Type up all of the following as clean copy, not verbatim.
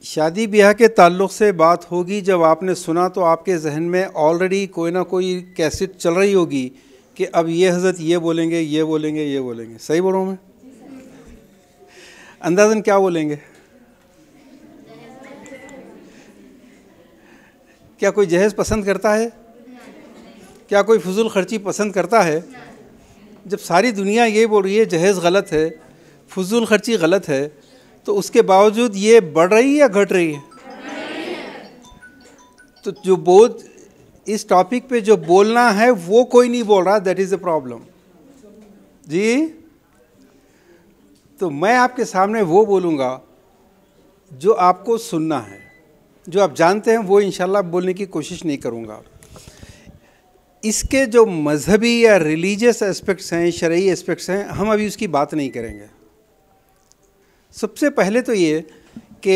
शादी ब्याह के ताल्लुक़ से बात होगी। जब आपने सुना तो आपके जहन में ऑलरेडी कोई ना कोई कैसेट चल रही होगी कि अब ये हज़रत ये बोलेंगे, ये बोलेंगे, ये बोलेंगे। सही बोल रहा हूँ मैं? अंदाज़न क्या बोलेंगे? क्या कोई जहेज़ पसंद करता है? क्या कोई फजूल खर्ची पसंद करता है? जब सारी दुनिया ये बोल रही है जहेज़ गलत है, फजूल खर्ची गलत है, तो उसके बावजूद ये बढ़ रही है या घट रही है? तो जो बोझ इस टॉपिक पे जो बोलना है वो कोई नहीं बोल रहा, दैट इज़ द प्रॉब्लम जी। तो मैं आपके सामने वो बोलूँगा जो आपको सुनना है, जो आप जानते हैं वो इंशाल्लाह बोलने की कोशिश नहीं करूँगा। इसके जो मजहबी या रिलीजियस एस्पेक्ट्स हैं, शरई एस्पेक्ट्स हैं, हम अभी उसकी बात नहीं करेंगे। सबसे पहले तो ये कि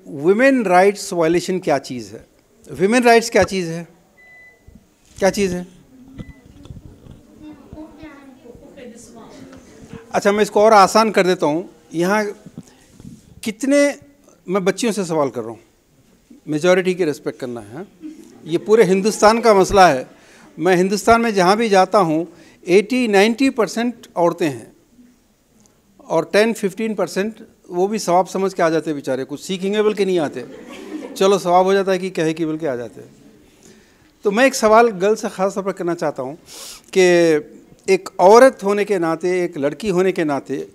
वुमेन राइट्स वायलेशन क्या चीज़ है, वुमेन राइट्स क्या चीज़ है, क्या चीज़ है? अच्छा, मैं इसको और आसान कर देता हूँ। यहाँ कितने, मैं बच्चियों से सवाल कर रहा हूँ, मेजॉरिटी की रिस्पेक्ट करना है। ये पूरे हिंदुस्तान का मसला है। मैं हिंदुस्तान में जहाँ भी जाता हूँ 80-90% औरतें हैं और 10-15% वो भी सवाब समझ के आ जाते हैं बेचारे, कुछ सीखेंगे बोल के नहीं आते, चलो सवाब हो जाता है कि कहे कि बोल के आ जाते हैं। तो मैं एक सवाल गर्ल से ख़ास तौर पर करना चाहता हूँ कि एक औरत होने के नाते, एक लड़की होने के नाते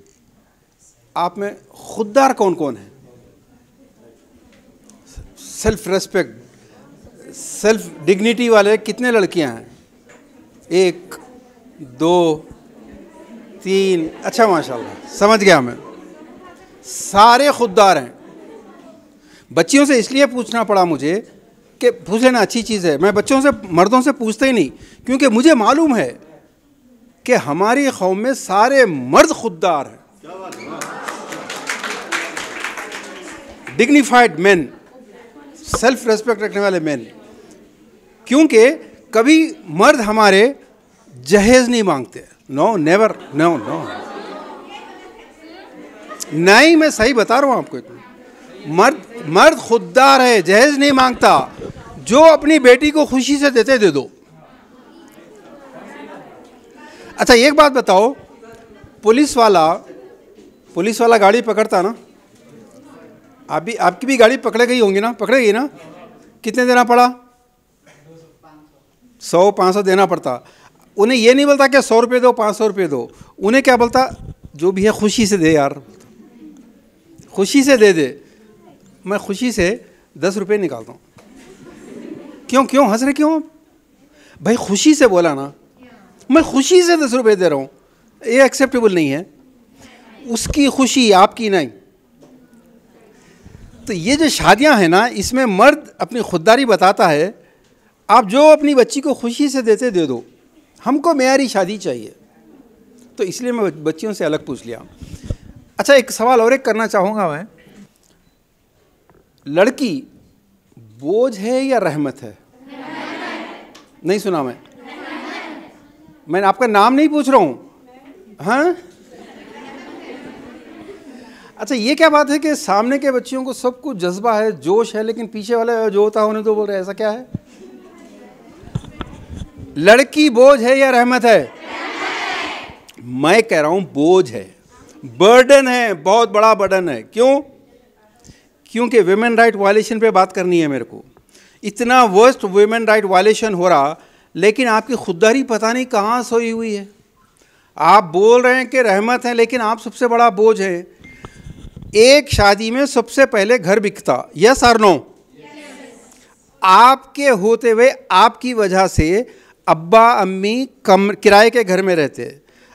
आप में खुददार कौन कौन है? सेल्फ रेस्पेक्ट, सेल्फ डिग्निटी वाले कितने लड़कियां हैं? 1, 2, 3। अच्छा, माशाल्लाह, समझ गया मैं। सारे खुददार हैं। बच्चियों से इसलिए पूछना पड़ा मुझे कि पूछ लेना अच्छी चीज़ है। मैं बच्चों से, मर्दों से पूछता ही नहीं, क्योंकि मुझे मालूम है कि हमारी कौम में सारे मर्द खुददार हैं, डिग्निफाइड मैन, सेल्फ रेस्पेक्ट रखने वाले मैन। क्योंकि कभी मर्द हमारे जहेज़ नहीं मांगते। नो, नेवर, नो नो, नहीं, मैं सही बता रहा हूँ आपको। मर्द खुददार है, जहेज़ नहीं मांगता। जो अपनी बेटी को खुशी से देते दे दो। अच्छा, एक बात बताओ, पुलिस वाला गाड़ी पकड़ता ना, आपकी भी गाड़ी पकड़े गई होंगी ना, पकड़ेगी ना? कितने देना पड़ा? 100-500 देना पड़ता। उन्हें ये नहीं बोलता कि 100 रुपये दो, 500 रुपये दो। उन्हें क्या बोलता? जो भी है खुशी से दे यार, खुशी से दे दे। मैं खुशी से 10 रुपये निकालता हूँ। क्यों हंस रहे क्यों? भाई खुशी से बोला ना, मैं खुशी से 10 रुपये दे रहा हूँ, ये एक्सेप्टेबल नहीं है। उसकी खुशी, आपकी नहीं। तो ये जो शादियां हैं ना, इसमें मर्द अपनी खुददारी बताता है। आप जो अपनी बच्ची को खुशी से देते दे दो, हमको मेयारी शादी चाहिए। तो इसलिए मैं बच्चियों से अलग पूछ लिया। अच्छा, एक सवाल और एक करना चाहूँगा मैं, लड़की बोझ है या रहमत है? नहीं सुना मैं आपका नाम नहीं पूछ रहा हूँ। हाँ, अच्छा, ये क्या बात है कि सामने के बच्चियों को सब कुछ जज्बा है, जोश है, लेकिन पीछे वाले जो होता है उन्हें तो बोल रहे हैं, ऐसा क्या है? लड़की बोझ है या रहमत है? मैं कह रहा हूं बोझ है, बर्डन है, बहुत बड़ा बर्डन है। क्यों? क्योंकि वुमेन राइट वायलेशन पे बात करनी है मेरे को। इतना वर्स्ट वुमेन राइट वायलेशन हो रहा, लेकिन आपकी खुददारी पता नहीं कहाँ सोई हुई है। आप बोल रहे हैं कि रहमत है, लेकिन आप सबसे बड़ा बोझ है। एक शादी में सबसे पहले घर बिकता, यस और नो? आपके होते हुए, आपकी वजह से अब्बा अम्मी कम किराए के घर में रहते।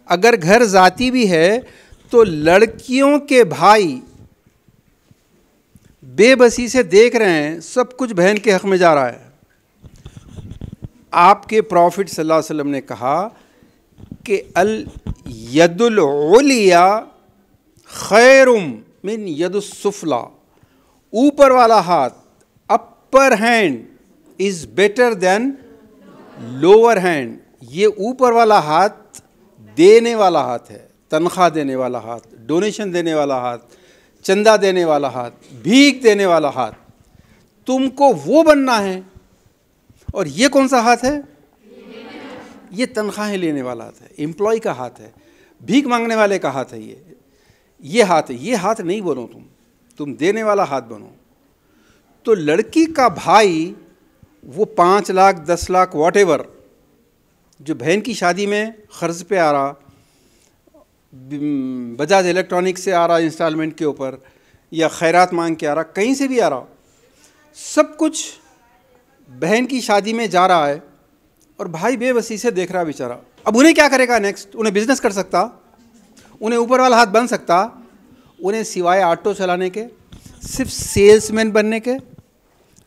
अगर घर जाती भी है तो लड़कियों के भाई बेबसी से देख रहे हैं, सब कुछ बहन के हक में जा रहा है। आपके प्रॉफिट सल्लल्लाहु अलैहि वसल्लम ने कहा कि अल यदुल उलिया खैरुम मिन यदुस सुफला, ऊपर वाला हाथ, upper hand is better than lower hand. ये ऊपर वाला हाथ देने वाला हाथ है, तनख्वाह देने वाला हाथ, डोनेशन देने वाला हाथ, चंदा देने वाला हाथ, भीख देने वाला हाथ, तुमको वो बनना है। और ये कौन सा हाथ है? ये तनख्वाहें लेने वाला हाथ है, एम्प्लॉय का हाथ है, भीख मांगने वाले का हाथ है। ये हाथ है। ये हाथ नहीं बनो तुम देने वाला हाथ बनो। तो लड़की का भाई वो 5 लाख 10 लाख वॉटेवर जो बहन की शादी में खर्च पे आ रहा, बजाज इलेक्ट्रॉनिक से आ रहा इंस्टॉलमेंट के ऊपर, या खैरात मांग के आ रहा, कहीं से भी आ रहा, सब कुछ बहन की शादी में जा रहा है और भाई बेबसी से देख रहा बेचारा। अब उन्हें क्या करेगा नेक्स्ट? उन्हें बिजनेस कर सकता, उन्हें ऊपर वाला हाथ बन सकता, उन्हें सिवाय ऑटो चलाने के, सिर्फ सेल्समैन बनने के,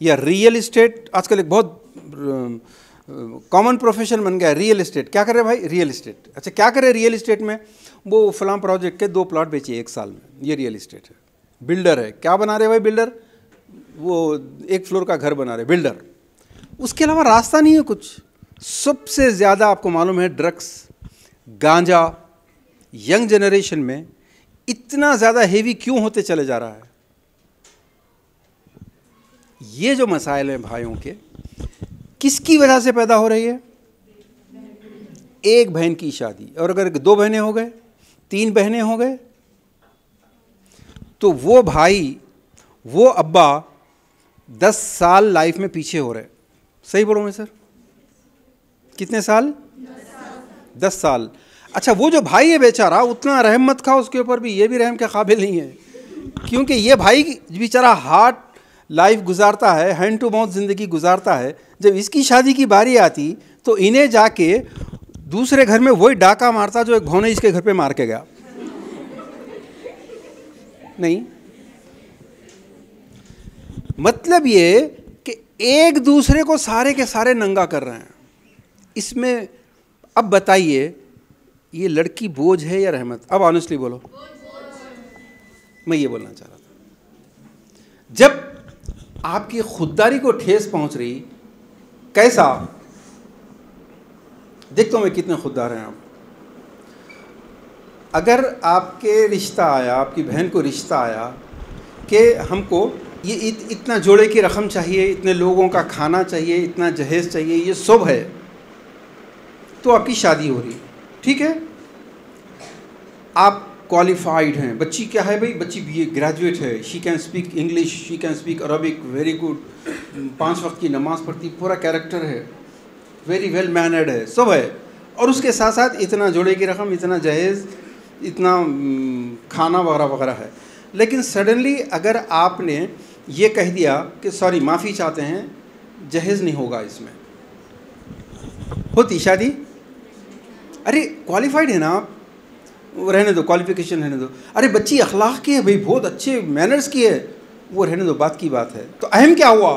या रियल इस्टेट, आजकल एक बहुत कॉमन प्रोफेशन बन गया है रियल इस्टेट। क्या कर रहे भाई? Real estate. अच्छा, क्या करे रियल इस्टेट में? वो फलां प्रोजेक्ट के 2 प्लॉट बेचिए 1 साल में, ये रियल इस्टेट है। बिल्डर है, क्या बना रहे भाई बिल्डर? वो 1 फ्लोर का घर बना रहे बिल्डर। उसके अलावा रास्ता नहीं है कुछ। सबसे ज़्यादा आपको मालूम है ड्रग्स, गांजा यंग जनरेशन में इतना ज़्यादा हेवी क्यों होते चले जा रहा है? ये जो मसाइल हैं भाइयों के, किसकी वजह से पैदा हो रही है? एक बहन की शादी, और अगर 2 बहनें हो गए, 3 बहनें हो गए, तो वो भाई, वो अब्बा 10 साल लाइफ में पीछे हो रहे। सही बोलो मैं सर? कितने साल? 10 साल। अच्छा, वो जो भाई है बेचारा, उतना रहम मत खाओ उसके ऊपर भी, ये भी रहम के काबिल नहीं है, क्योंकि ये भाई बेचारा हार्ड लाइफ गुजारता है, हैंड टू माउथ ज़िंदगी गुजारता है। जब इसकी शादी की बारी आती तो इन्हें जाके दूसरे घर में वही डाका मारता जो एक भौने इसके घर पे मार के गया। नहीं, मतलब ये कि एक दूसरे को सारे के सारे नंगा कर रहे हैं। इसमें अब बताइए, ये लड़की बोझ है या रहमत? अब ऑनेस्टली बोलो। मैं ये बोलना चाह रहा था, जब आपकी खुददारी को ठेस पहुंच रही, कैसा? देखता हूं मैं कितने खुददार हैं आप। अगर आपके रिश्ता आया, आपकी बहन को रिश्ता आया कि हमको ये इतना जोड़े की रकम चाहिए, इतने लोगों का खाना चाहिए, इतना जहेज चाहिए, ये सब है, तो आपकी शादी हो रही, ठीक है, आप क्वालिफाइड हैं, बच्ची क्या है भाई? बच्ची BA ग्रेजुएट है, she can speak English, she can speak Arabic very good, 5 वक्त की नमाज़ पढ़ती, पूरा कैरेक्टर है, वेरी वेल मैनर्ड है, सब है, और उसके साथ साथ इतना जोड़े की रकम, इतना जहेज़, इतना खाना वगैरह वगैरह है। लेकिन सडनली अगर आपने ये कह दिया कि सॉरी माफ़ी चाहते हैं, जहेज़ नहीं होगा इसमें, होती शादी? अरे क्वालिफाइड है ना आप, रहने दो, क्वालिफिकेशन रहने दो। अरे बच्ची अखलाक की है भाई, बहुत अच्छे मैनर्स की है, वो रहने दो, बात की बात है। तो अहम क्या हुआ?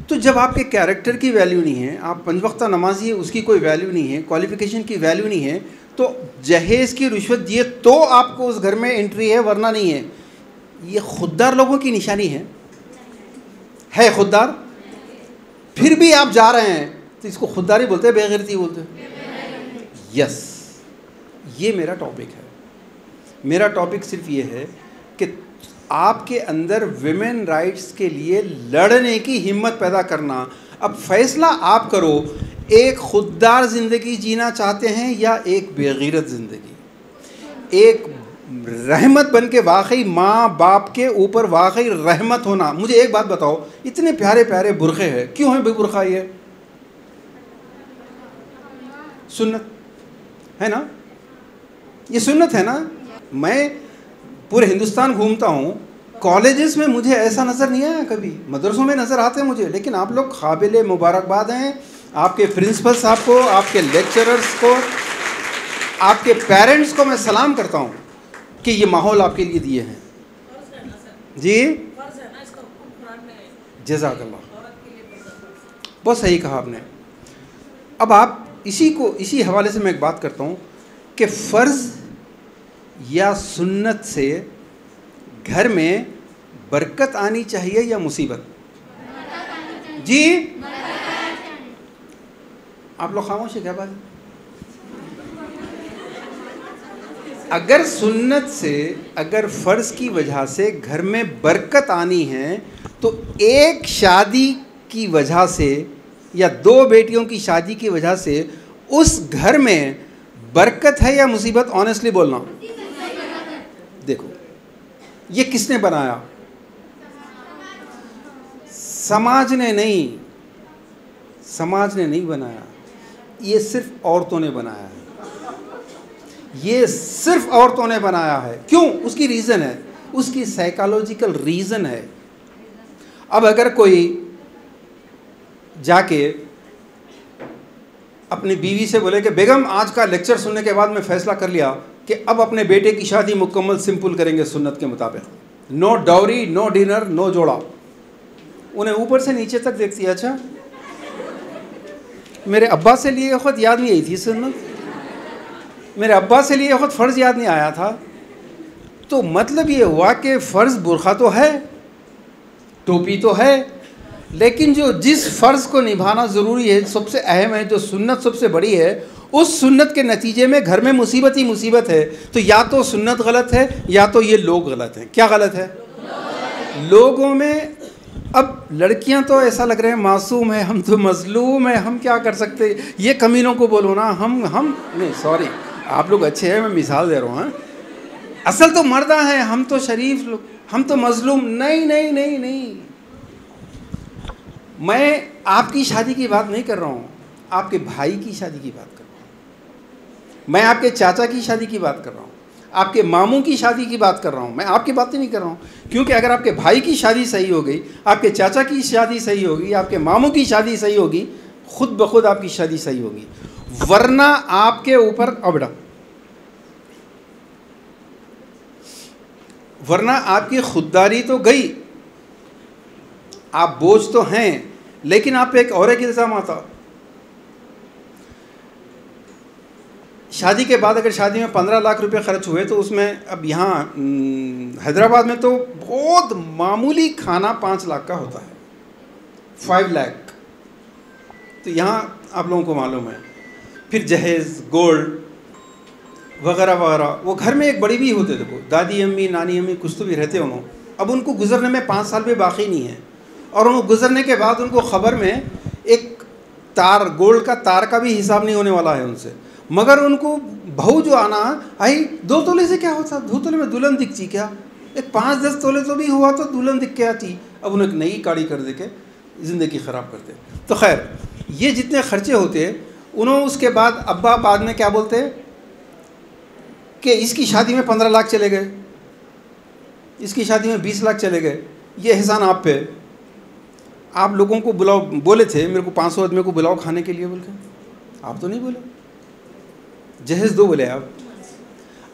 तो जब आपके कैरेक्टर की वैल्यू नहीं है, आप 5 वक्ता नमाजी है, उसकी कोई वैल्यू नहीं है, क्वालिफिकेशन की वैल्यू नहीं है, तो जहेज़ की रिश्वत दिए तो आपको उस घर में एंट्री है, वरना नहीं है। ये खुददार लोगों की निशानी है खुददार? फिर भी आप जा रहे हैं, तो इसको खुददारी बोलते हैं, बेगैरती बोलते हैं? यस, ये मेरा टॉपिक है। मेरा टॉपिक सिर्फ ये है कि आपके अंदर विमेन राइट्स के लिए लड़ने की हिम्मत पैदा करना। अब फैसला आप करो, एक खुददार ज़िंदगी जीना चाहते हैं या एक बेगैरत ज़िंदगी? एक रहमत बन के वाकई माँ बाप के ऊपर वाकई रहमत होना। मुझे एक बात बताओ, इतने प्यारे प्यारे बुरखे हैं, क्यों है बेबुरखा? ये सुन्नत है ना, ये सुन्नत है ना। मैं पूरे हिंदुस्तान घूमता हूँ, कॉलेजेस में मुझे ऐसा नज़र नहीं आया कभी, मदरसों में नज़र आते हैं मुझे, लेकिन आप लोग काबिल मुबारकबाद हैं, आपके प्रिंसिपल साहब को, आपके लेक्चरर्स को, आपके पेरेंट्स को मैं सलाम करता हूँ कि ये माहौल आपके लिए दिए हैं। जी जज़ाकल्लाह, बहुत सही कहा आपने। अब आप इसी हवाले से मैं एक बात करता हूँ कि फ़र्ज़ या सुन्नत से घर में बरकत आनी चाहिए या मुसीबत? जी आप लोग खामोश है क्या? बात अगर सुन्नत से, अगर फ़र्ज़ की वजह से घर में बरकत आनी है तो एक शादी की वजह से या दो बेटियों की शादी की वजह से उस घर में बरकत है या मुसीबत? ऑनेस्टली बोलना। देखो, ये किसने बनाया? समाज ने नहीं, समाज ने नहीं बनाया, ये सिर्फ औरतों ने बनाया है। ये सिर्फ औरतों ने बनाया है। क्यों? उसकी रीज़न है, उसकी साइकोलॉजिकल रीज़न है। अब अगर कोई जाके अपनी बीवी से बोले कि बेगम आज का लेक्चर सुनने के बाद मैं फ़ैसला कर लिया कि अब अपने बेटे की शादी मुकम्मल सिंपल करेंगे सुन्नत के मुताबिक, no dowry, no dinner, no जोड़ा, उन्हें ऊपर से नीचे तक देखती है, अच्छा मेरे अब्बा से लिए खुद याद नहीं आई थी सुन्नत, मेरे अब्बा से लिए खुद फ़र्ज़ याद नहीं आया था। तो मतलब ये हुआ कि फ़र्ज़ बुरखा तो है, टोपी तो है, लेकिन जो जिस फ़र्ज़ को निभाना ज़रूरी है, सबसे अहम है, जो सुन्नत सबसे बड़ी है, उस सुन्नत के नतीजे में घर में मुसीबत ही मुसीबत है। तो या तो सुन्नत गलत है या तो ये लोग गलत हैं। क्या गलत है? लोगों में। अब लड़कियां तो ऐसा लग रहे हैं मासूम है, हम तो मजलूम है, हम क्या कर सकते, ये कमीनों को बोलो ना, हम नहीं, सॉरी आप लोग अच्छे हैं, मैं मिसाल दे रहा हूँ, असल तो मर्दा हैं, हम तो शरीफ लोग, हम तो मजलूम। नहीं नहीं नहीं नहीं, मैं आपकी शादी की बात नहीं कर रहा हूँ, आपके भाई की शादी की बात कर रहा हूँ, मैं आपके चाचा की शादी की बात कर रहा हूँ, आपके मामू की शादी की बात कर रहा हूँ, मैं आपकी बात ही नहीं कर रहा हूँ। क्योंकि अगर आपके भाई की शादी सही हो गई, आपके चाचा की शादी सही होगी, आपके मामू की शादी सही होगी, खुद ब खुद आपकी शादी सही होगी। वरना आपके ऊपर अबड़ा, वरना आपकी खुददारी तो गई, आप बोझ तो हैं, लेकिन आप पे एक और एक इल्ज़ाम आता। शादी के बाद अगर शादी में 15 लाख रुपए खर्च हुए तो उसमें, अब यहाँ हैदराबाद में तो बहुत मामूली खाना 5 लाख का होता है, 5 लाख, तो यहाँ आप लोगों को मालूम है। फिर जहेज़, गोल्ड वगैरह वगैरह, वो घर में एक बड़ी भी होते, देखो दादी अम्मी, नानी अम्मी कुछ तो भी रहते उन्होंने, अब उनको गुजरने में 5 साल भी बाकी नहीं है, और उनको गुजरने के बाद उनको ख़बर में एक तार, गोल्ड का तार का भी हिसाब नहीं होने वाला है उनसे। मगर उनको बहू जो आना आई, 2 तोले से क्या होता, 2 तोले में दुल्हन दिखती क्या, एक 5-10 तोले तो भी हुआ तो दुल्हन दिख के आती। अब उन्हें एक नई काड़ी कर दे के ज़िंदगी ख़राब करते। तो खैर, ये जितने खर्चे होते उन्होंने, उसके बाद अब्बा बाद में क्या बोलते कि इसकी शादी में 15 लाख चले गए, इसकी शादी में 20 लाख चले गए, ये एहसान आप पे। आप लोगों को बुलाओ, बोले थे मेरे को 500 आदमी को बुलाओ खाने के लिए बोल के, आप तो नहीं बोले। जहेज़ 2 बोले,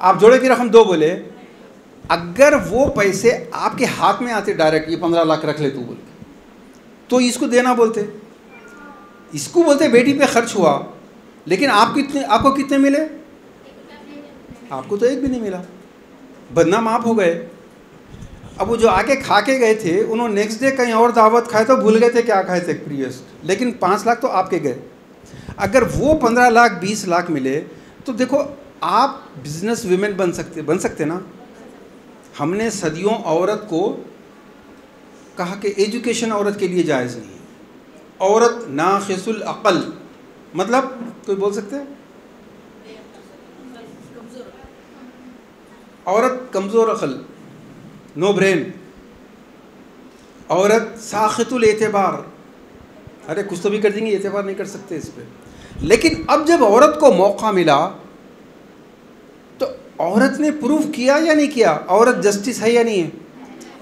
आप जोड़े की रकम 2 बोले। अगर वो पैसे आपके हाथ में आते डायरेक्ट, ये 15 लाख रख ले तू बोल के, तो इसको देना बोलते, इसको बोलते बेटी पे खर्च हुआ, लेकिन आपको कितने मिले? आपको तो एक भी नहीं मिला, बदनाम आप हो गए। अब वो जो आके खा के गए थे, उन्होंने नेक्स्ट डे कहीं और दावत खाए तो भूल गए थे क्या खाए थे प्रीवियस, लेकिन 5 लाख तो आपके गए। अगर वो 15 लाख 20 लाख मिले तो देखो आप बिजनेस वुमेन बन सकते ना। हमने सदियों औरत को कहा कि एजुकेशन औरत के लिए जायज़ नहीं है, औरत नाक़िसुल अक़ल, मतलब कोई बोल सकते हैं औरत कमज़ोर अक़ल, नो ब्रेन, औरत साख़ितुल एतबार, अरे कुछ तो भी कर देंगे, एतबार नहीं कर सकते इस पर। लेकिन अब जब औरत को मौका मिला तो औरत ने प्रूव किया या नहीं किया, औरत जस्टिस है या नहीं है,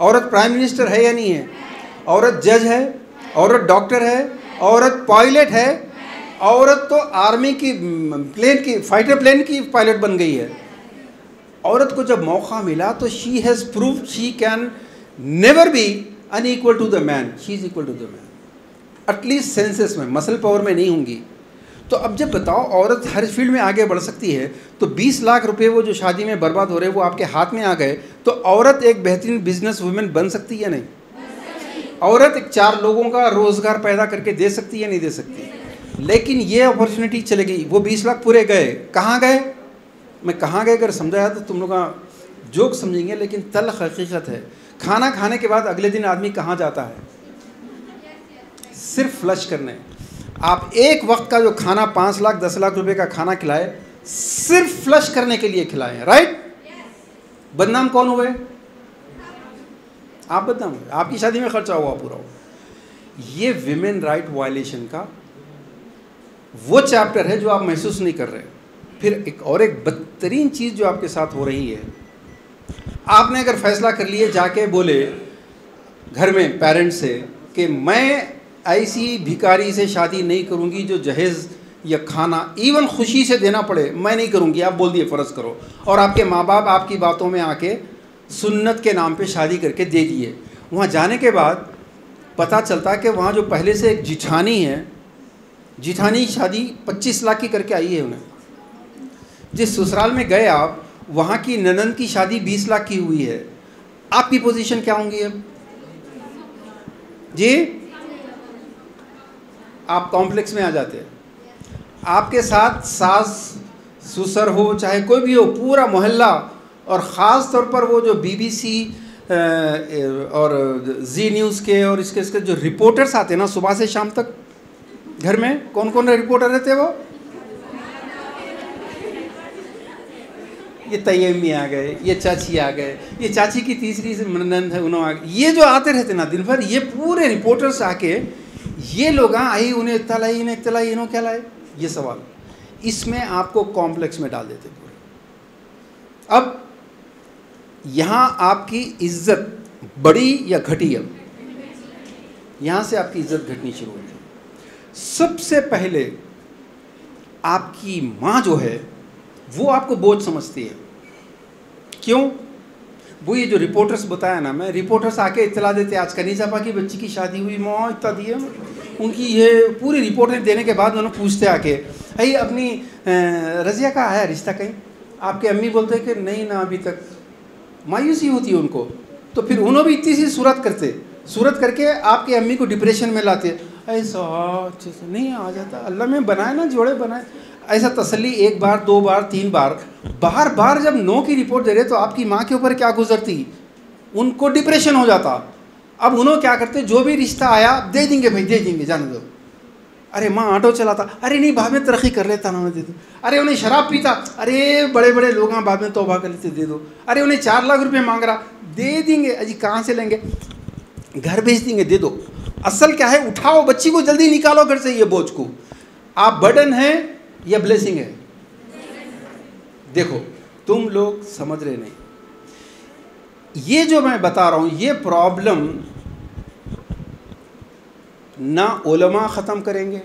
औरत प्राइम मिनिस्टर है या नहीं है, औरत जज है, औरत डॉक्टर है, औरत पायलट है, औरत तो आर्मी की प्लेन की, फाइटर प्लेन की पायलट बन गई है। औरत को जब मौका मिला तो she has proved she can never be unequal to the man, she is equal to the man, at least senses में, मसल पावर में नहीं होंगी। तो अब जब बताओ औरत हर फील्ड में आगे बढ़ सकती है, तो 20 लाख रुपए वो जो शादी में बर्बाद हो रहे हैं वो आपके हाथ में आ गए, तो औरत एक बेहतरीन बिजनेस वुमेन बन सकती है या नहीं? औरत एक 4 लोगों का रोज़गार पैदा करके दे सकती है या नहीं दे सकती? लेकिन ये अपॉर्चुनिटी चले गई, वो 20 लाख पूरे गए, कहाँ गए? मैं कहाँ गए अगर समझाया तो तुम लोग जोक समझेंगे, लेकिन तल्ख हकीकत है। खाना खाने के बाद अगले दिन आदमी कहाँ जाता है? सिर्फ फ्लश करने। आप एक वक्त का जो खाना 5 लाख 10 लाख रुपए का खाना खिलाए, सिर्फ फ्लश करने के लिए खिलाए, राइट? बदनाम कौन हुए? आप बदनाम हुए, आपकी शादी में खर्चा हुआ पूरा। ये विमेन राइट वायलेशन का वो चैप्टर है जो आप महसूस नहीं कर रहे। फिर एक बदतरीन चीज़ जो आपके साथ हो रही है, आपने अगर फैसला कर लिए, जाके बोले घर में पेरेंट्स से कि मैं ऐसी भिखारी से शादी नहीं करूंगी जो जहेज़ या खाना इवन खुशी से देना पड़े, मैं नहीं करूंगी। आप बोल दिए फ़र्ज़ करो, और आपके माँ बाप आपकी बातों में आके सुन्नत के नाम पे शादी करके दे दिए। वहाँ जाने के बाद पता चलता है कि वहाँ जो पहले से एक जिठानी है, जिठानी शादी 25 लाख की करके आई है उन्हें। जिस ससुराल में गए आप, वहाँ की ननंद की शादी 20 लाख की हुई है। आपकी पोजीशन क्या होंगी अब? जी, आप कॉम्प्लेक्स में आ जाते हैं। आपके साथ सास ससुर हो, चाहे कोई भी हो, पूरा मोहल्ला, और ख़ास तौर पर वो जो BBC और जी न्यूज़ के और इसके जो रिपोर्टर्स आते हैं ना सुबह से शाम तक, घर में कौन कौन रिपोर्टर रहते हैं? वो ये तैयमी आ गए, ये चाची आ गए, ये चाची की तीसरी ननद है उन्होंने आ गए, ये जो आते रहते ना दिन भर, ये पूरे रिपोर्टर्स आके ये लोग आई उन्हें इतना लाई, इन्हें इतना लाई, इन्हों क्या लाए, ये सवाल। इसमें आपको कॉम्प्लेक्स में डाल देते पूरे। अब यहाँ आपकी इज्जत बढ़ी या घटी? अब यहाँ से आपकी इज्जत घटनी शुरू होती है। सबसे पहले आपकी माँ जो है वो आपको बोझ समझती है। क्यों? वो ये जो रिपोर्टर्स बताया ना, मैं रिपोर्टर्स आके इत्तला देते, आज कनीज़ापा की बच्ची की शादी हुई, माँ इतना दिए, उनकी ये पूरी रिपोर्टें देने के बाद उन्होंने पूछते आके, अरे अपनी रज़िया का आया रिश्ता कहीं? आपके अम्मी बोलते हैं कि नहीं ना अभी तक। मायूसी होती है उनको, तो फिर उन्होंने भी इतनी सी सूरत करके आपके अम्मी को डिप्रेशन में लाते, ऐसा अच्छे से नहीं आ जाता, अल्लाह में बनाए ना जोड़े बनाए, ऐसा तसल्ली 1 बार 2 बार 3 बार, बार बार जब नो की रिपोर्ट दे रहे तो आपकी माँ के ऊपर क्या गुजरती, उनको डिप्रेशन हो जाता। अब उन्होंने क्या करते, जो भी रिश्ता आया दे देंगे भाई, दे देंगे, जाने दो। अरे माँ ऑटो चलाता, अरे नहीं बाद में तरक्की कर लेता ना, दे दो। अरे उन्हें शराब पीता, अरे बड़े बड़े लोग हैं बाद में तौबा कर लेते, दे दो। अरे उन्हें 4 लाख रुपए मांग रहा, दे देंगे। अजी कहाँ से लेंगे, घर भेज देंगे, दे दो। असल क्या है, उठाओ बच्ची को, जल्दी निकालो घर से ये बोझ को। आप बर्डन है या ब्लेसिंग है? देखो तुम लोग समझ रहे नहीं। ये जो मैं बता रहा हूँ, ये प्रॉब्लम ना उलमा ख़त्म करेंगे,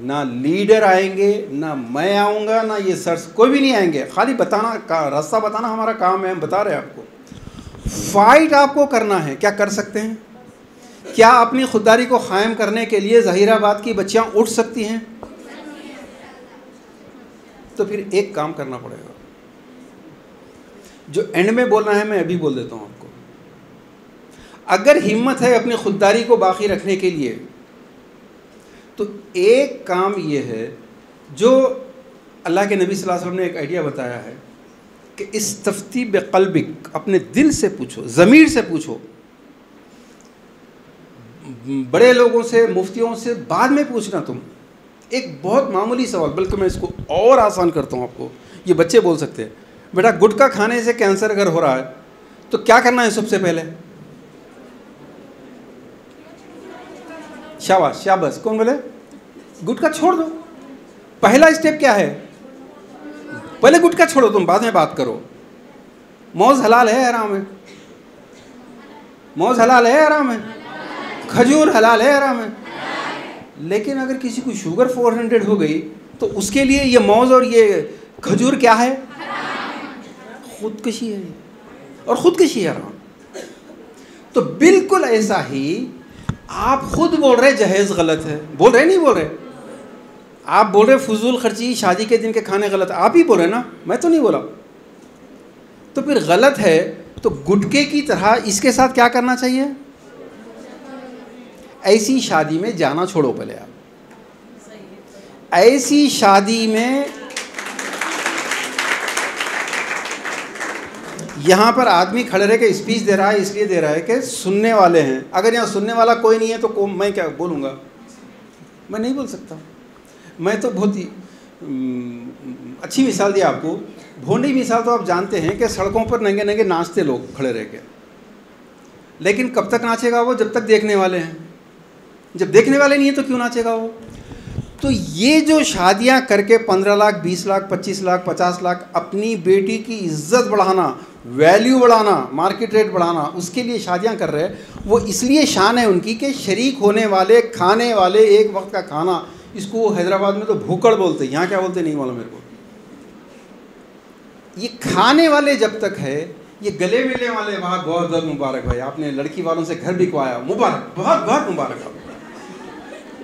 ना लीडर आएंगे, ना मैं आऊँगा, ना ये सर, कोई भी नहीं आएंगे। खाली बताना का रास्ता बताना हमारा काम है, हम बता रहे हैं आपको। फाइट आपको करना है। क्या कर सकते हैं? क्या अपनी खुददारी को क़ायम करने के लिए ज़हीराबाद की बच्चियाँ उठ सकती हैं? तो फिर एक काम करना पड़ेगा, जो एंड में बोलना है मैं अभी बोल देता हूँ आपको। अगर हिम्मत है अपनी खुददारी को बाकी रखने के लिए, तो एक काम ये है जो अल्लाह के नबी सल्लल्लाहु अलैहि वसल्लम ने एक आइडिया बताया है कि इस्तफ्ती बिक़ल्बिक, अपने दिल से पूछो, ज़मीर से पूछो। बड़े लोगों से, मुफ्तियों से बाद में पूछना। तुम एक बहुत मामूली सवाल, बल्कि मैं इसको और आसान करता हूँ आपको। ये बच्चे बोल सकते हैं, बेटा गुटखा खाने से कैंसर अगर हो रहा है तो क्या करना है सबसे पहले? शाबाश शाबाश, कौन बोले? गुटखा छोड़ दो। पहला स्टेप क्या है? पहले गुटखा छोड़ो, तुम बाद में बात करो। मौज हलाल है हराम है? मौज हलाल है हराम है? खजूर हलाल है हराम है? लेकिन अगर किसी को शुगर 400 हो गई तो उसके लिए ये मौज और ये खजूर क्या है? खुदकशी है, और खुदकशी है हराम। तो बिल्कुल ऐसा ही आप खुद बोल रहे जहेज़ गलत है, बोल रहे नहीं बोल रहे? आप बोल रहे फजूल खर्ची, शादी के दिन के खाने गलत, आप ही बोल रहे ना, मैं तो नहीं बोला। तो फिर गलत है तो गुटके की तरह इसके साथ क्या करना चाहिए? ऐसी शादी में जाना छोड़ो पहले। आप ऐसी शादी में यहाँ पर आदमी खड़े रह के स्पीच दे रहा है, इसलिए दे रहा है कि सुनने वाले हैं। अगर यहाँ सुनने वाला कोई नहीं है तो मैं क्या बोलूँगा? मैं नहीं बोल सकता। मैं तो बहुत ही अच्छी मिसाल दी आपको, भोंडी मिसाल तो आप जानते हैं कि सड़कों पर नंगे नंगे नाचते लोग खड़े रह के, लेकिन कब तक नाचेगा वो? जब तक देखने वाले हैं। जब देखने वाले नहीं है तो क्यों नाचेगा वो? तो ये जो शादियां करके 15 लाख, 20 लाख, 25 लाख, 50 लाख अपनी बेटी की इज्जत बढ़ाना, वैल्यू बढ़ाना, मार्केट रेट बढ़ाना, उसके लिए शादियां कर रहे हैं, वो इसलिए शान है उनकी कि शरीक होने वाले, खाने वाले, एक वक्त का खाना, इसको हैदराबाद में तो भूकड़ बोलते हैं, यहाँ क्या बोलते नहीं मालूम मेरे को। ये खाने वाले जब तक है, ये गले मिलने वाले, बहुत बहुत बहुत मुबारक भाई, आपने लड़की वालों से घर बिकवाया, मुबारक, बहुत बहुत मुबारक। आप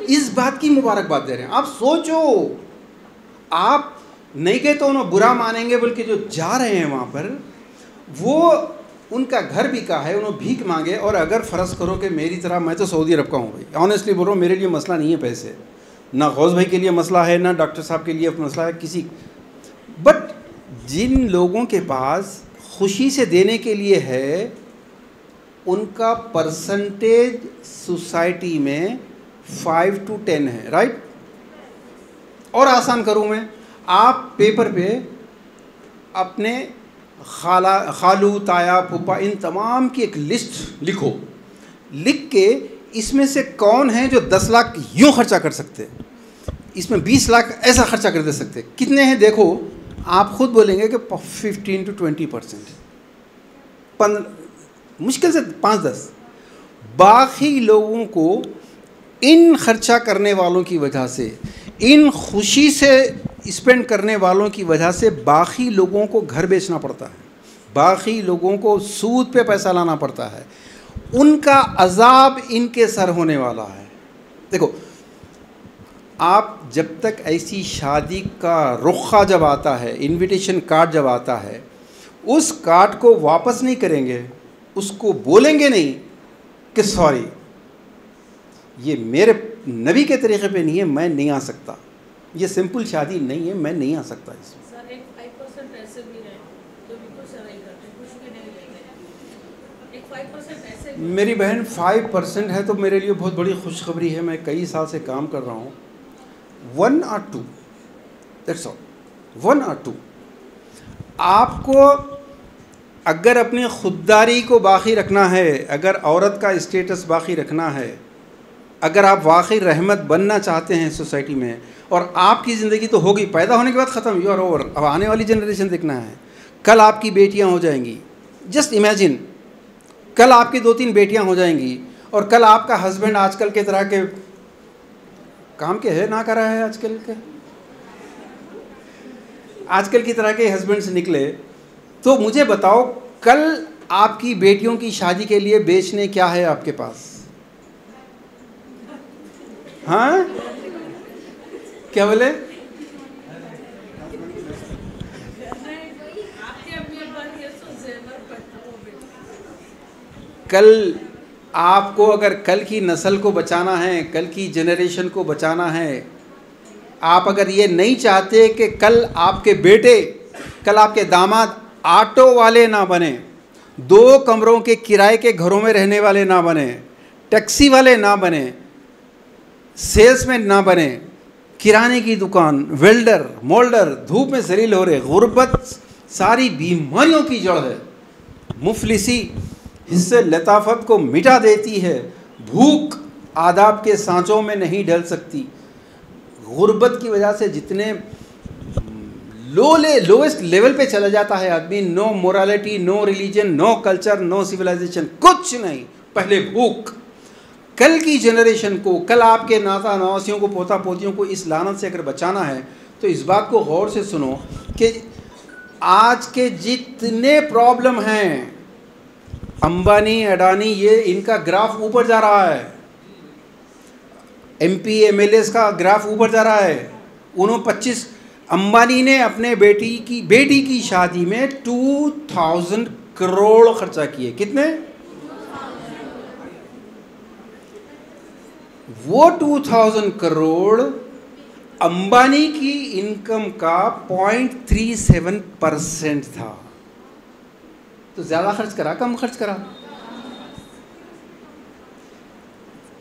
इस बात की मुबारकबाद दे रहे हैं। आप सोचो, आप नहीं गए तो उन्हें बुरा मानेंगे, बल्कि जो जा रहे हैं वहाँ पर, वो उनका घर बिका है, उन्होंने भीख मांगे। और अगर फ़र्ज़ करो कि मेरी तरह, मैं तो सऊदी अरब का हूँ भाई, ऑनेस्टली बोल रहा हूँ, मेरे लिए मसला नहीं है पैसे, ना गौस भाई के लिए मसला है, ना डॉक्टर साहब के लिए मसला है किसी। बट जिन लोगों के पास खुशी से देने के लिए है, उनका परसेंटेज सोसाइटी में 5 to 10 है, राइट? और आसान करूं मैं, आप पेपर पे अपने खालू, ताया, फूफा, इन तमाम की एक लिस्ट लिखो। लिख के इसमें से कौन है जो 10 लाख यूँ खर्चा कर सकते हैं, इसमें 20 लाख ऐसा खर्चा कर दे सकते हैं, कितने हैं देखो। आप खुद बोलेंगे कि 15 to 20%, मुश्किल से 5-10। बाकी लोगों को इन खर्चा करने वालों की वजह से, इन खुशी से स्पेंड करने वालों की वजह से बाकी लोगों को घर बेचना पड़ता है, बाकी लोगों को सूद पे पैसा लाना पड़ता है, उनका अजाब इनके सर होने वाला है। देखो, आप जब तक ऐसी शादी का रुखा जब आता है, इनविटेशन कार्ड जब आता है, उस कार्ड को वापस नहीं करेंगे, उसको बोलेंगे नहीं कि सॉरी, ये मेरे नबी के तरीक़े पे नहीं है, मैं नहीं आ सकता, ये सिंपल शादी नहीं है, मैं नहीं आ सकता इसमें। सर, एक 5% ऐसे भी हैं जो बिल्कुल सराई करते हैं, कुछ भी नहीं लेते। एक 5% ऐसे भी। मेरी बहन 5% है तो मेरे लिए बहुत बड़ी खुशखबरी है। मैं कई साल से काम कर रहा हूँ। 1 or 2, दैट्स ऑल, 1 or 2। आपको अगर अपनी खुददारी को बाकी रखना है, अगर औरत का स्टेटस बाकी रखना है, अगर आप वाकई रहमत बनना चाहते हैं सोसाइटी में, और आपकी ज़िंदगी तो होगी, पैदा होने के बाद ख़त्म, यू आर ओवर। अब आने वाली जनरेशन देखना है। कल आपकी बेटियां हो जाएंगी, जस्ट इमेजिन, कल आपकी 2-3 बेटियां हो जाएंगी, और कल आपका हस्बैंड आजकल के तरह के काम के है ना कर रहा है, आजकल की तरह के हस्बैंड से निकले, तो मुझे बताओ, कल आपकी बेटियों की शादी के लिए बेचने क्या है आपके पास? हाँ, क्या बोले? कल आपको, अगर कल की नस्ल को बचाना है, कल की जनरेशन को बचाना है, आप अगर ये नहीं चाहते कि कल आपके बेटे, कल आपके दामाद ऑटो वाले ना बने, 2 कमरों के किराए के घरों में रहने वाले ना बने, टैक्सी वाले ना बने, सेल्समैन ना बने, किराने की दुकान, वेल्डर, मोल्डर, धूप में जलील हो रहे। गुर्बत सारी बीमारियों की जड़ है। मुफलिसी हिस्से लताफत को मिटा देती है। भूख आदाब के सांचों में नहीं ढल सकती। गुर्बत की वजह से जितने लोएस्ट लेवल पे चला जाता है आदमी, no morality, no religion, no culture, no civilisation, कुछ नहीं, पहले भूख। कल की जनरेशन को, कल आपके नाता नवासियों को, पोता पोतियों को इस लानत से अगर बचाना है, तो इस बात को गौर से सुनो कि आज के जितने प्रॉब्लम हैं, अंबानी, अडानी, ये इनका ग्राफ ऊपर जा रहा है। MP MLAs का ग्राफ ऊपर जा रहा है। 25 अंबानी ने अपने बेटी की शादी में 2000 करोड़ खर्चा किए। कितने? वो 2000 करोड़ अंबानी की इनकम का 0.37% था। तो ज़्यादा खर्च करा कम खर्च करा?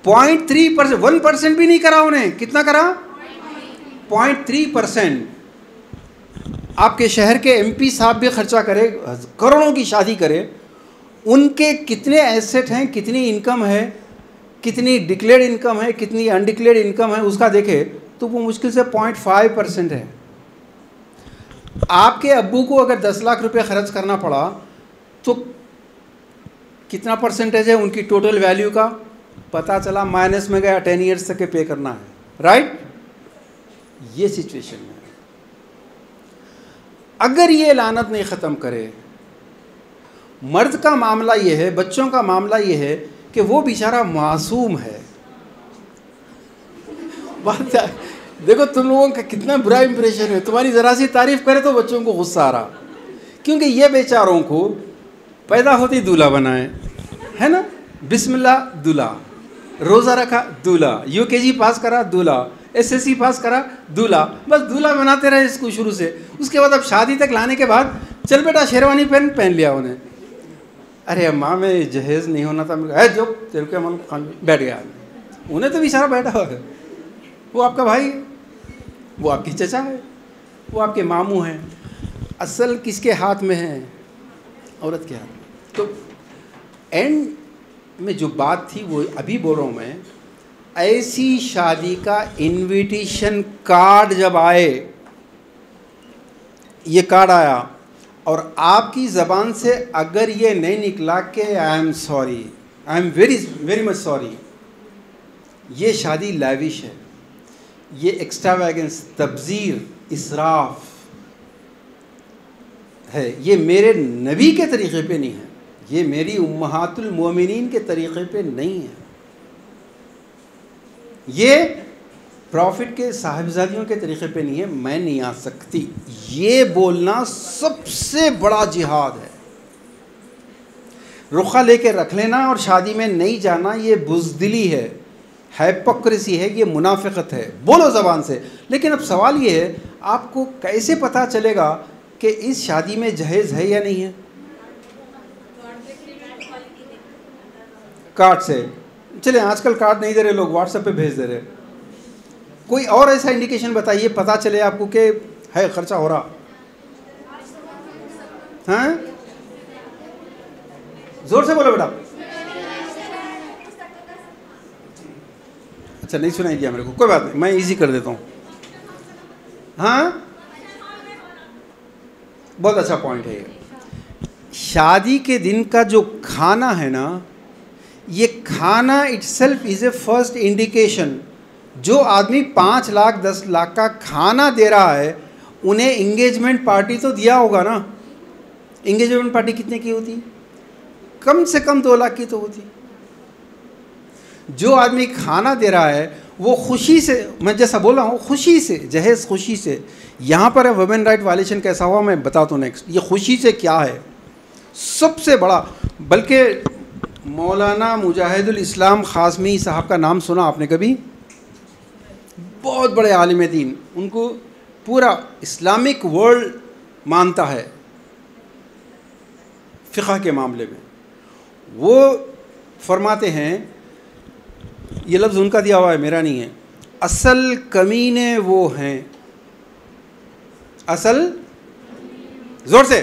0.3%, 1% भी नहीं करा उन्हें। कितना करा? 0.3%। आपके शहर के एमपी साहब भी खर्चा करे, करोड़ों की शादी करे, उनके कितने एसेट हैं, कितनी इनकम है, कितनी डिक्लेयर्ड इनकम है, कितनी अनडिक्लेयर्ड इनकम है, उसका देखे तो वो मुश्किल से 0.5% है। आपके अब्बू को अगर 10 लाख रुपए खर्च करना पड़ा तो कितना परसेंटेज है उनकी टोटल वैल्यू का? पता चला माइनस में गया, 10 ईयर्स तक के पे करना है, राइट? ये सिचुएशन है। अगर ये लानत नहीं ख़त्म करे, मर्द का मामला ये है, बच्चों का मामला ये है कि वो बेचारा मासूम है। बात देखो तुम लोगों का कितना बुरा इंप्रेशन है। तुम्हारी ज़रा सी तारीफ़ करे तो बच्चों को गुस्सा आ रहा, क्योंकि ये बेचारों को पैदा होती दूल्हा बनाए, है ना? बिस्मिल्लाह दूल्हा, रोज़ा रखा दूल्हा, यूकेजी पास करा दूल्हा, एसएससी पास करा दूल्हा, बस दूल्हा बनाते रहे इसको शुरू से। उसके बाद अब शादी तक लाने के बाद चल बेटा शेरवानी पहन लिया उन्हें। अरे अम्मा मैं जहेज़ नहीं होना था, है जो तेरे के मन बैठ गया। उन्हें तो बेचारा बैठा हुआ है, वो आपका भाई है, वो आपकी चचा है, वो आपके मामू हैं। असल किसके हाथ में है? औरत के हाथ में। तो एंड में जो बात थी वो अभी बोल रहा हूँ मैं, ऐसी शादी का इनविटेशन कार्ड जब आए, ये कार्ड आया और आपकी ज़बान से अगर ये नहीं निकला कि I am sorry, I am very very much sorry, ये शादी लैविश है, ये एक्स्ट्रावैगेंस, तब्ज़ीर, इसराफ है, ये मेरे नबी के तरीक़े पे नहीं है, ये मेरी उम्महातुल मोमिनीन के तरीक़े पे नहीं है, ये प्रॉफिट के साहिबजादियों के तरीक़े पे नहीं है, मैं नहीं आ सकती। ये बोलना सबसे बड़ा जिहाद है। रुखा लेके रख लेना और शादी में नहीं जाना, ये बुज़दिली है, हाइपोक्रेसी है, ये मुनाफिकत है। बोलो ज़बान से। लेकिन अब सवाल ये है, आपको कैसे पता चलेगा कि इस शादी में जहेज़ है या नहीं है? कार्ड से। चले आजकल कार्ड नहीं दे रहे लोग, व्हाट्सएप पे भेज दे रहे। कोई और ऐसा इंडिकेशन बताइए, पता चले आपको कि है खर्चा हो रहा। हाँ, जोर से बोलो बेटा। अच्छा नहीं सुनाई दिया मेरे को, कोई बात नहीं, मैं इजी कर देता हूँ। हाँ, बहुत अच्छा पॉइंट है ये। शादी के दिन का जो खाना है ना, ये खाना itself is a first indication. जो आदमी 5 लाख 10 लाख का खाना दे रहा है, उन्हें इंगेजमेंट पार्टी तो दिया होगा ना। इंगेजमेंट पार्टी कितने की होती? कम से कम 2 लाख की तो होती। जो आदमी खाना दे रहा है वो खुशी से, मैं जैसा बोल रहा हूँ खुशी से, जहेज़ खुशी से। यहाँ पर है वुमेन राइट वायलेशन कैसा हुआ मैं बताता हूँ नेक्स्ट। ये खुशी से क्या है सबसे बड़ा, बल्कि मौलाना मुजाहिदुल इस्लाम ख़ासमी साहब का नाम सुना आपने कभी? बहुत बड़े आलिम दीन, उनको पूरा इस्लामिक वर्ल्ड मानता है फ़िक़्ह के मामले में। वो फरमाते हैं, ये लफ्ज़ उनका दिया हुआ है, मेरा नहीं है, असल कमीने वो हैं, असल ज़ोर से,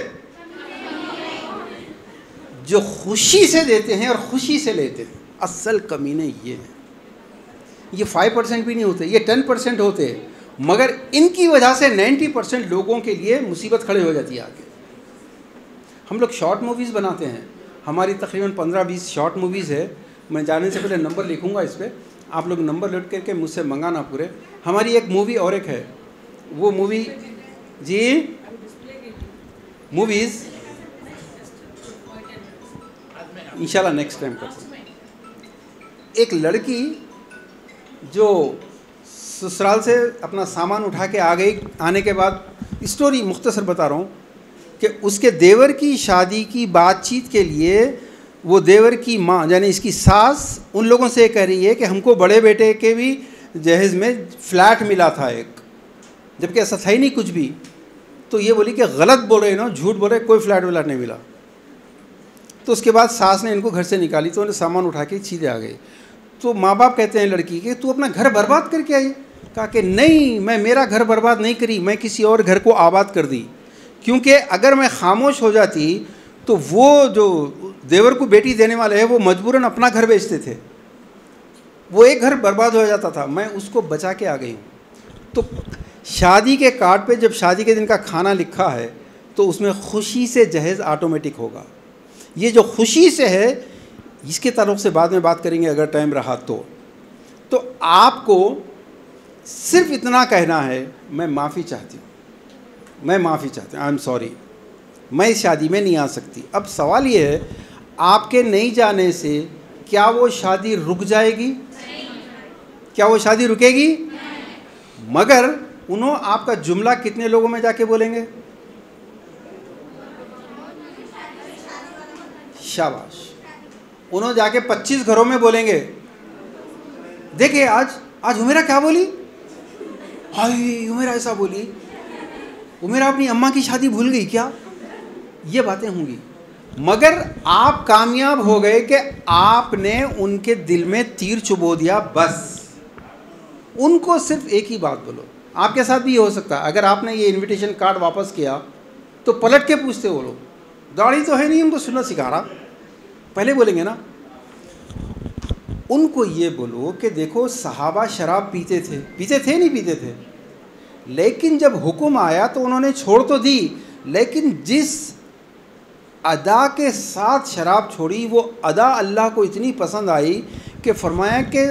जो खुशी से देते हैं और खुशी से लेते हैं। असल कमीने ये हैं। ये 5% भी नहीं होते, ये 10% होते हैं, मगर इनकी वजह से 90% लोगों के लिए मुसीबत खड़े हो जाती है आगे। हम लोग शॉर्ट मूवीज़ बनाते हैं, हमारी तकरीबन 15-20 शॉर्ट मूवीज़ है। मैं जाने से पहले नंबर लिखूंगा इस पर, आप लोग नंबर लिख करके मुझसे मंगाना पूरे। हमारी एक मूवी और एक है, वो मूवी जी मूवीज़ इंशाल्लाह नेक्स्ट टाइम करते हैं। एक लड़की जो ससुराल से अपना सामान उठा के आ गई, आने के बाद स्टोरी मुख्तसर बता रहा हूँ कि उसके देवर की शादी की बातचीत के लिए वो देवर की माँ यानी इसकी सास उन लोगों से कह रही है कि हमको बड़े बेटे के भी जहेज़ में फ़्लैट मिला था एक, जबकि ऐसा था ही नहीं कुछ भी। तो ये बोली कि गलत बोल रहे हैं ना, झूठ बोल रहे, कोई फ़्लैट व्लैट नहीं मिला। तो उसके बाद सास ने इनको घर से निकाली, तो उन्हें सामान उठा के सीधे आ गए। तो माँ बाप कहते हैं लड़की के, तू अपना घर बर्बाद करके आई। कहा कि नहीं, मैं मेरा घर बर्बाद नहीं करी, मैं किसी और घर को आबाद कर दी, क्योंकि अगर मैं खामोश हो जाती तो वो जो देवर को बेटी देने वाले हैं वो मजबूरन अपना घर बेचते थे, वो एक घर बर्बाद हो जाता था, मैं उसको बचा के आ गई हूँ। तो शादी के कार्ड पे जब शादी के दिन का खाना लिखा है तो उसमें खुशी से जहेज़ ऑटोमेटिक होगा। ये जो खुशी से है इसके ताल्लुक़ से बाद में बात करेंगे अगर टाइम रहा तो आपको सिर्फ इतना कहना है, मैं माफ़ी चाहती हूँ, मैं माफ़ी चाहती हूँ, आई एम सॉरी, मैं इस शादी में नहीं आ सकती। अब सवाल ये है, आपके नहीं जाने से क्या वो शादी रुक जाएगी? क्या वो शादी रुकेगी? मगर उन्होंने आपका जुमला कितने लोगों में जाके बोलेंगे? शाबाश। उन्होंने जाके 25 घरों में बोलेंगे, देखिए आज उमेरा क्या बोली, हाय उमेरा ऐसा बोली, उमेरा अपनी अम्मा की शादी भूल गई क्या? ये बातें होंगी। मगर आप कामयाब हो गए कि आपने उनके दिल में तीर चुबो दिया। बस उनको सिर्फ एक ही बात बोलो। आपके साथ भी ये हो सकता है, अगर आपने ये इनविटेशन कार्ड वापस किया तो पलट के पूछते वो लोग, दाढ़ी तो है नहीं, उनको सुनना सिखा रहा, पहले बोलेंगे ना। उनको ये बोलो कि देखो सहाबा शराब पीते थे नहीं पीते थे, लेकिन जब हुक्म आया तो उन्होंने छोड़ तो दी, लेकिन जिस अदा के साथ शराब छोड़ी वो अदा अल्लाह को इतनी पसंद आई कि फरमाया कि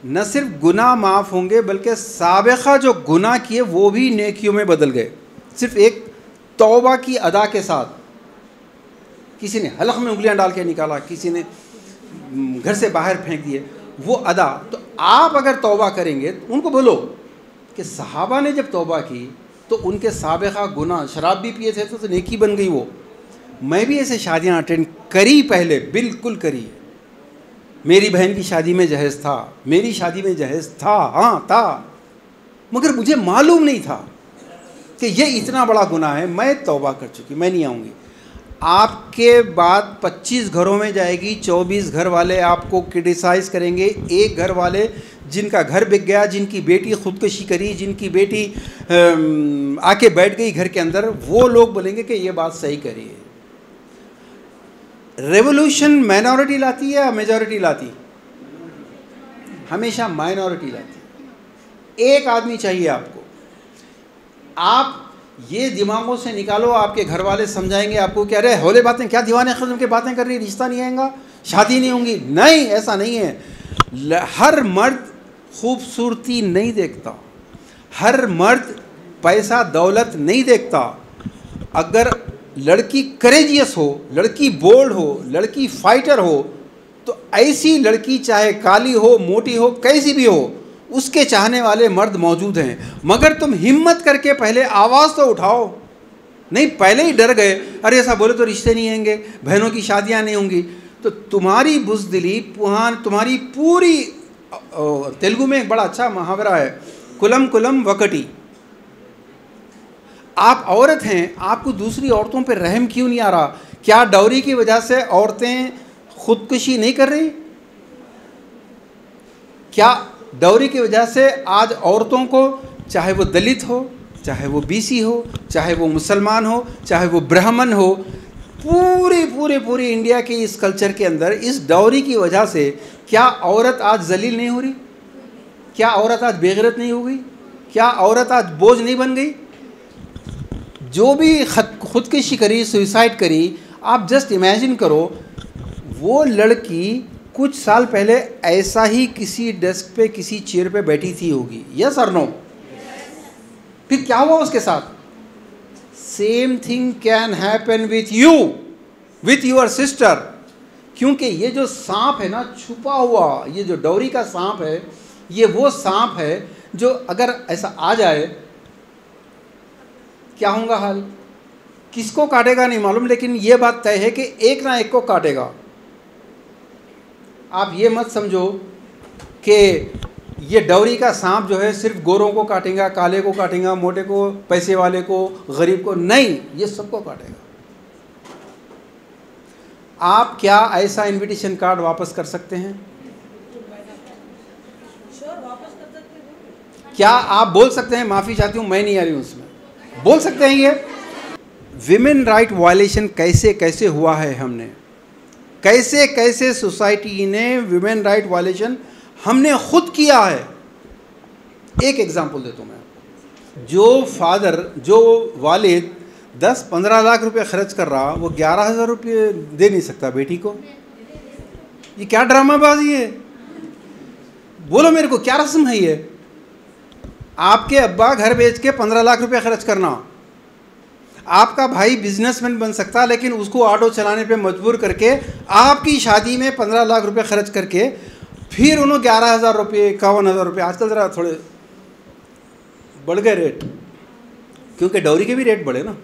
न सिर्फ गुनाह माफ़ होंगे बल्कि साबिक़ा जो गुनाह किए वो भी नेकियों में बदल गए। सिर्फ एक तौबा की अदा के साथ, किसी ने हलक में उंगलियां डाल के निकाला, किसी ने घर से बाहर फेंक दिए, वो अदा। तो आप अगर तौबा करेंगे तो उनको बोलो कि सहाबा ने जब तौबा की तो उनके साबिक़ा गुनाह, शराब भी पिए थे तो नेकी बन गई वो। मैं भी ऐसे शादियां अटेंड करी, पहले बिल्कुल करी। मेरी बहन की शादी में जहेज़ था, मेरी शादी में जहेज़ था, हाँ था, मगर मुझे मालूम नहीं था कि ये इतना बड़ा गुनाह है। मैं तौबा कर चुकी, मैं नहीं आऊँगी। आपके बाद 25 घरों में जाएगी, 24 घर वाले आपको क्रिटिसाइज़ करेंगे, एक घर वाले जिनका घर बिक गया, जिनकी बेटी ख़ुदकुशी करी, जिनकी बेटी आके बैठ गई घर के अंदर, वो लोग बोलेंगे कि ये बात सही करी है। रेवोल्यूशन माइनॉरिटी लाती है या मेजॉरिटी लाती? हमेशा माइनॉरिटी लाती है। एक आदमी चाहिए आपको। आप ये दिमागों से निकालो, आपके घर वाले समझाएंगे आपको कि अरे हौले बातें, क्या दीवाने ख़त्म की बातें कर रही, रिश्ता नहीं आएगा, शादी नहीं होंगी। नहीं, ऐसा नहीं है। हर मर्द खूबसूरती नहीं देखता, हर मर्द पैसा दौलत नहीं देखता। अगर लड़की करेजियस हो, लड़की बोल्ड हो, लड़की फाइटर हो, तो ऐसी लड़की चाहे काली हो, मोटी हो, कैसी भी हो, उसके चाहने वाले मर्द मौजूद हैं। मगर तुम हिम्मत करके पहले आवाज़ तो उठाओ। नहीं, पहले ही डर गए, अरे ऐसा बोले तो रिश्ते नहीं होंगे, बहनों की शादियां नहीं होंगी। तो तुम्हारी बुज़दिली, तुम्हारी पूरी, तेलुगु में एक बड़ा अच्छा मुहावरा है, कुलम कुलम वकटी। आप औरत हैं, आपको दूसरी औरतों पर रहम क्यों नहीं आ रहा? क्या डॉरी की वजह से औरतें खुदकुशी नहीं कर रही? क्या डॉरी की वजह से आज औरतों को, चाहे वो दलित हो, चाहे वो बीसी हो, चाहे वो मुसलमान हो, चाहे वो ब्राह्मण हो, पूरी इंडिया के इस कल्चर के अंदर इस डॉरी की वजह से क्या औरत आज जलील नहीं हो रही? क्या औरत आज बेगैरत नहीं हो गई? क्या औरत आज बोझ नहीं बन गई? जो भी खुदकुशी करी, सुसाइड करी, आप जस्ट इमेजिन करो, वो लड़की कुछ साल पहले ऐसा ही किसी डेस्क पे, किसी चेयर पे बैठी थी होगी, यस और नो? फिर क्या हुआ उसके साथ? Same thing can happen with you, with your sister. क्योंकि ये जो सांप है ना छुपा हुआ, ये जो डॉरी का सांप है, ये वो सांप है जो अगर ऐसा आ जाए क्या होगा हाल? किसको काटेगा नहीं मालूम, लेकिन ये बात तय है कि एक ना एक को काटेगा। आप ये मत समझो कि ये डॉरी का सांप जो है सिर्फ गोरों को काटेगा, काले को काटेगा, मोटे को, पैसे वाले को, गरीब को नहीं, ये सबको काटेगा। आप क्या ऐसा इनविटेशन कार्ड वापस कर सकते हैं? श्योर वापस कर सकते हो। क्या आप बोल सकते हैं माफ़ी चाहती हूँ मैं नहीं आ रही हूँ उसमें? बोल सकते हैं ये? विमेन राइट वायलेशन कैसे कैसे हुआ है, हमने कैसे कैसे सोसाइटी ने विमेन राइट वायलेशन हमने खुद किया है। एक एग्जांपल देता हूँ मैं। जो फादर, जो वालिद 10-15 लाख रुपए खर्च कर रहा, वो 11,000 रुपये दे नहीं सकता बेटी को। ये क्या ड्रामाबाजी है? बोलो मेरे को, क्या रस्म है ये? आपके अब्बा घर बेच के 15 लाख रुपए खर्च करना, आपका भाई बिजनेसमैन बन सकता लेकिन उसको ऑटो चलाने पे मजबूर करके आपकी शादी में 15 लाख रुपए खर्च करके फिर उन्होंने 11,000 रुपये 51,000 रुपये, आजकल ज़रा थोड़े बढ़ गए रेट, क्योंकि डौरी के भी रेट बढ़े ना।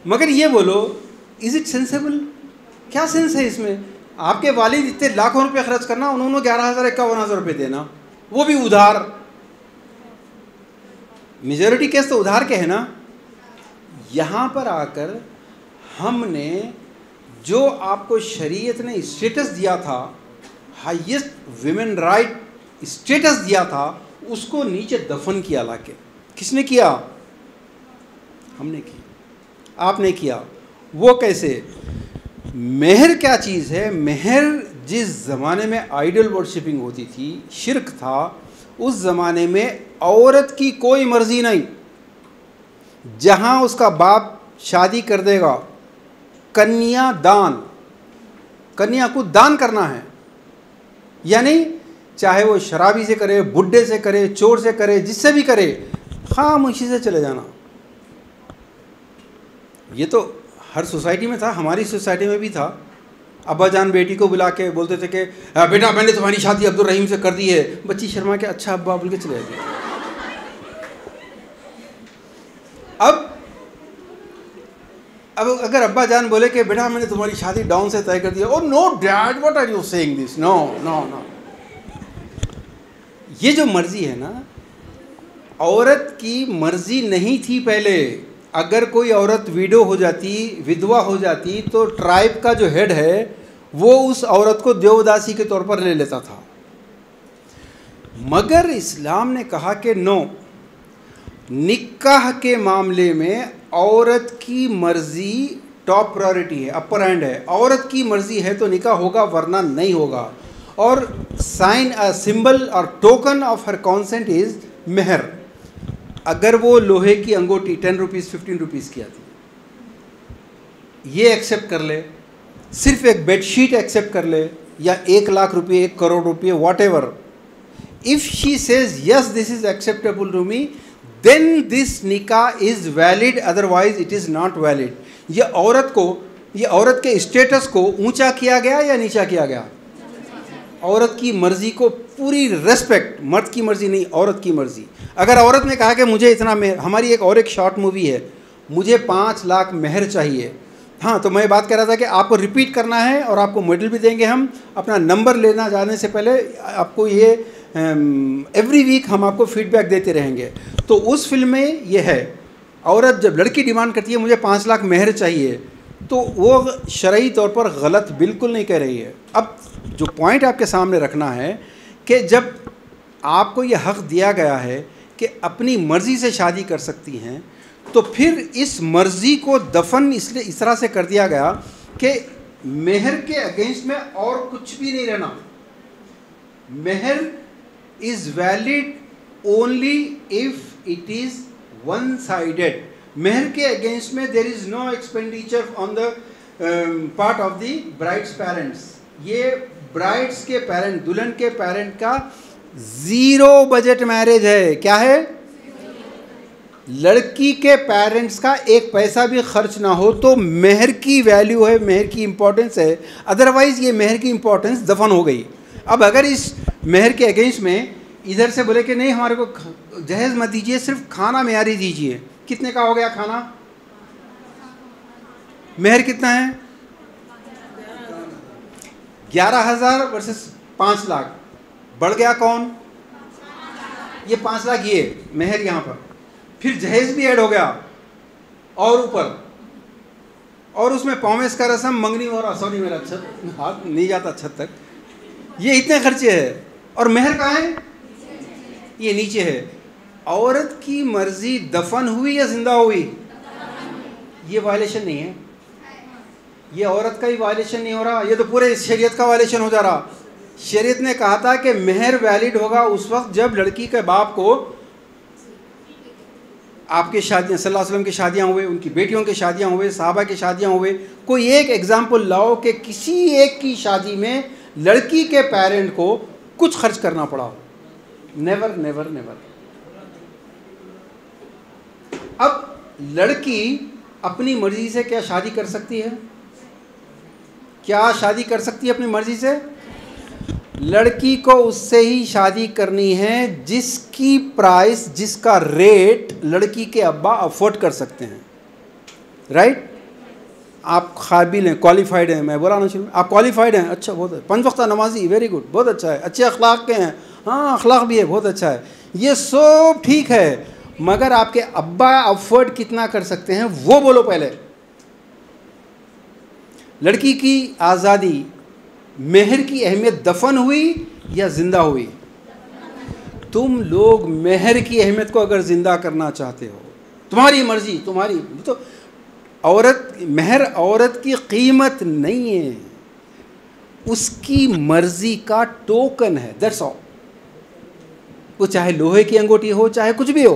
मगर ये बोलो, इज़ इट सेंसेबल? क्या सेंस है इसमें? आपके वालिद इतने लाखों रुपए खर्च करना, उन्होंने 11,000 51,000 रुपये देना, वो भी उधार। मेजॉरिटी केस तो उधार के है ना। यहाँ पर आकर हमने जो आपको शरीयत ने स्टेटस दिया था, हाईएस्ट विमेन राइट स्टेटस दिया था, उसको नीचे दफन किया लाके। किसने किया? हमने किया, आपने किया। वो कैसे? मेहर क्या चीज़ है? मेहर जिस ज़माने में आइडल वर्शिपिंग होती थी, शिर्क था, उस ज़माने में औरत की कोई मर्ज़ी नहीं। जहाँ उसका बाप शादी कर देगा, कन्या दान, कन्या को दान करना है, यानी चाहे वो शराबी से करे, बुड्ढे से करे, चोर से करे, जिससे भी करे, खामोशी से चले जाना। ये तो हर सोसाइटी में था, हमारी सोसाइटी में भी था। अब्बा जान बेटी को बुला के बोलते थे कि बेटा मैंने तुम्हारी शादी अब्दुल रहीम से कर दी है। बच्ची शर्मा के अच्छा अब्बा बोल के चले गए। अब अगर अब्बा जान बोले कि बेटा मैंने तुम्हारी शादी डाउन से तय कर दिया, oh no dad what are you saying this, no no no. ये जो मर्जी है ना, औरत की मर्जी नहीं थी पहले। अगर कोई औरत विडो हो जाती, विधवा हो जाती, तो ट्राइब का जो हेड है वो उस औरत को देवदासी के तौर पर ले लेता था। मगर इस्लाम ने कहा कि नो, निकाह के मामले में औरत की मर्जी टॉप प्रायोरिटी है, अपर हैंड है। औरत की मर्जी है तो निकाह होगा, वरना नहीं होगा। और साइन, सिंबल और token of her consent is मेहर। अगर वो लोहे की अंगूठी 10 रुपीज़ 15 रुपीज़ की आती, ये एक्सेप्ट कर ले, सिर्फ एक बेडशीट एक्सेप्ट कर ले, या 1 लाख रुपये 1 करोड़ रुपये whatever, if she says yes this is acceptable to me, then this निकाह is valid, otherwise it is not valid. ये औरत के स्टेटस को ऊंचा किया गया या नीचा किया गया? औरत की मर्जी को पूरी रेस्पेक्ट, मर्द की मर्जी नहीं, औरत की मर्जी। अगर औरत ने कहा कि मुझे इतना मेहर, हमारी एक शॉर्ट मूवी है, मुझे 5 लाख मेहर चाहिए, हाँ, तो मैं बात कर रहा था कि आपको रिपीट करना है और आपको मेडल भी देंगे हम। अपना नंबर लेना जाने से पहले आपको ये एवरी वीक हम आपको फीडबैक देते रहेंगे। तो उस फिल्म में ये है, औरत जब लड़की डिमांड करती है मुझे 5 लाख मेहर चाहिए, तो वो शरई तौर पर गलत बिल्कुल नहीं कह रही है। अब जो पॉइंट आपके सामने रखना है कि जब आपको ये हक़ दिया गया है कि अपनी मर्ज़ी से शादी कर सकती हैं, तो फिर इस मर्ज़ी को दफन इसलिए इस तरह से कर दिया गया कि मेहर के अगेंस्ट में और कुछ भी नहीं रहना। मेहर is valid only if it is one sided. मेहर के अगेंस्ट में there is no expenditure on the part of the bride's parents. ये ब्राइड्स के पेरेंट, दुल्हन के पेरेंट का 0 बजट मैरिज है। क्या है? लड़की के पेरेंट्स का 1 पैसा भी खर्च ना हो तो मेहर की वैल्यू है, मेहर की इंपॉर्टेंस है। अदरवाइज ये मेहर की इंपॉर्टेंस दफन हो गई। अब अगर इस मेहर के अगेंस्ट में इधर से बोले कि नहीं हमारे को जहेज मत दीजिए, सिर्फ खाना मेयारी दीजिए, कितने का हो गया खाना? मेहर कितना है? 11,000 वर्सेस 5 लाख। बढ़ गया कौन? ये 5 लाख, ये मेहर यहाँ पर, फिर जहेज भी ऐड हो गया और ऊपर और उसमें पौमेस का रस्म, मंगनी हो रहा, सॉरी मेरा छत हाथ नहीं जाता छत तक, ये इतने खर्चे है। और मेहर कहाँ है? ये नीचे है। औरत की मर्जी दफन हुई या जिंदा हुई, ये वायलेशन नहीं है, ये औरत का ही वायलेशन नहीं हो रहा, ये तो पूरे शरीयत का वायलेशन हो जा रहा। शरीयत ने कहा था कि मेहर वैलिड होगा उस वक्त जब लड़की के बाप को आपके शादियाँ, सल्लल्लाहु अलैहि वसल्लम की शादियाँ हुए, उनकी बेटियों की शादियाँ हुए, सहाबा की शादियाँ हुए, कोई एक एग्जाम्पल लाओ कि किसी एक की शादी में लड़की के पेरेंट को कुछ खर्च करना पड़ा हो। Never never never. अब लड़की अपनी मर्जी से क्या शादी कर सकती है? क्या शादी कर सकती है अपनी मर्जी से? लड़की को उससे ही शादी करनी है जिसकी प्राइस, जिसका रेट लड़की के अब्बा अफोर्ड कर सकते हैं। राइट? आप काबिल हैं, क्वालिफाइड हैं, मैं बोला ना शुरू में, आप क्वालिफाइड हैं, अच्छा बहुत है, 5 वक्त नमाजी, वेरी गुड, बहुत अच्छा है, अच्छे अखलाक के हैं, हाँ अखलाक भी है, बहुत अच्छा है, ये सब ठीक है, मगर आपके अब्बा अफोर्ड कितना कर सकते हैं वो बोलो पहले। लड़की की आज़ादी, मेहर की अहमियत दफन हुई या ज़िंदा हुई? तुम लोग मेहर की अहमियत को अगर ज़िंदा करना चाहते हो, तुम्हारी मर्जी, तुम्हारी तो औरत, मेहर औरत की कीमत नहीं है, उसकी मर्जी का टोकन है, दैट्स ऑल। वो चाहे लोहे की अंगूठी हो, चाहे कुछ भी हो,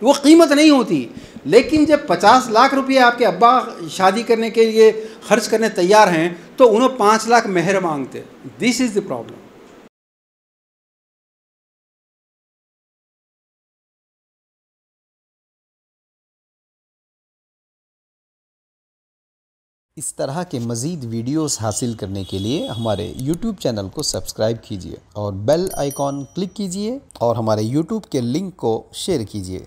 वो कीमत नहीं होती। लेकिन जब 50 लाख रुपए आपके अब्बा शादी करने के लिए खर्च करने तैयार हैं, तो उन्हें 5 लाख मेहर मांगते। This is the problem. इस तरह के मज़ीद वीडियोस हासिल करने के लिए हमारे YouTube चैनल को सब्सक्राइब कीजिए और बेल आइकॉन क्लिक कीजिए और हमारे YouTube के लिंक को शेयर कीजिए।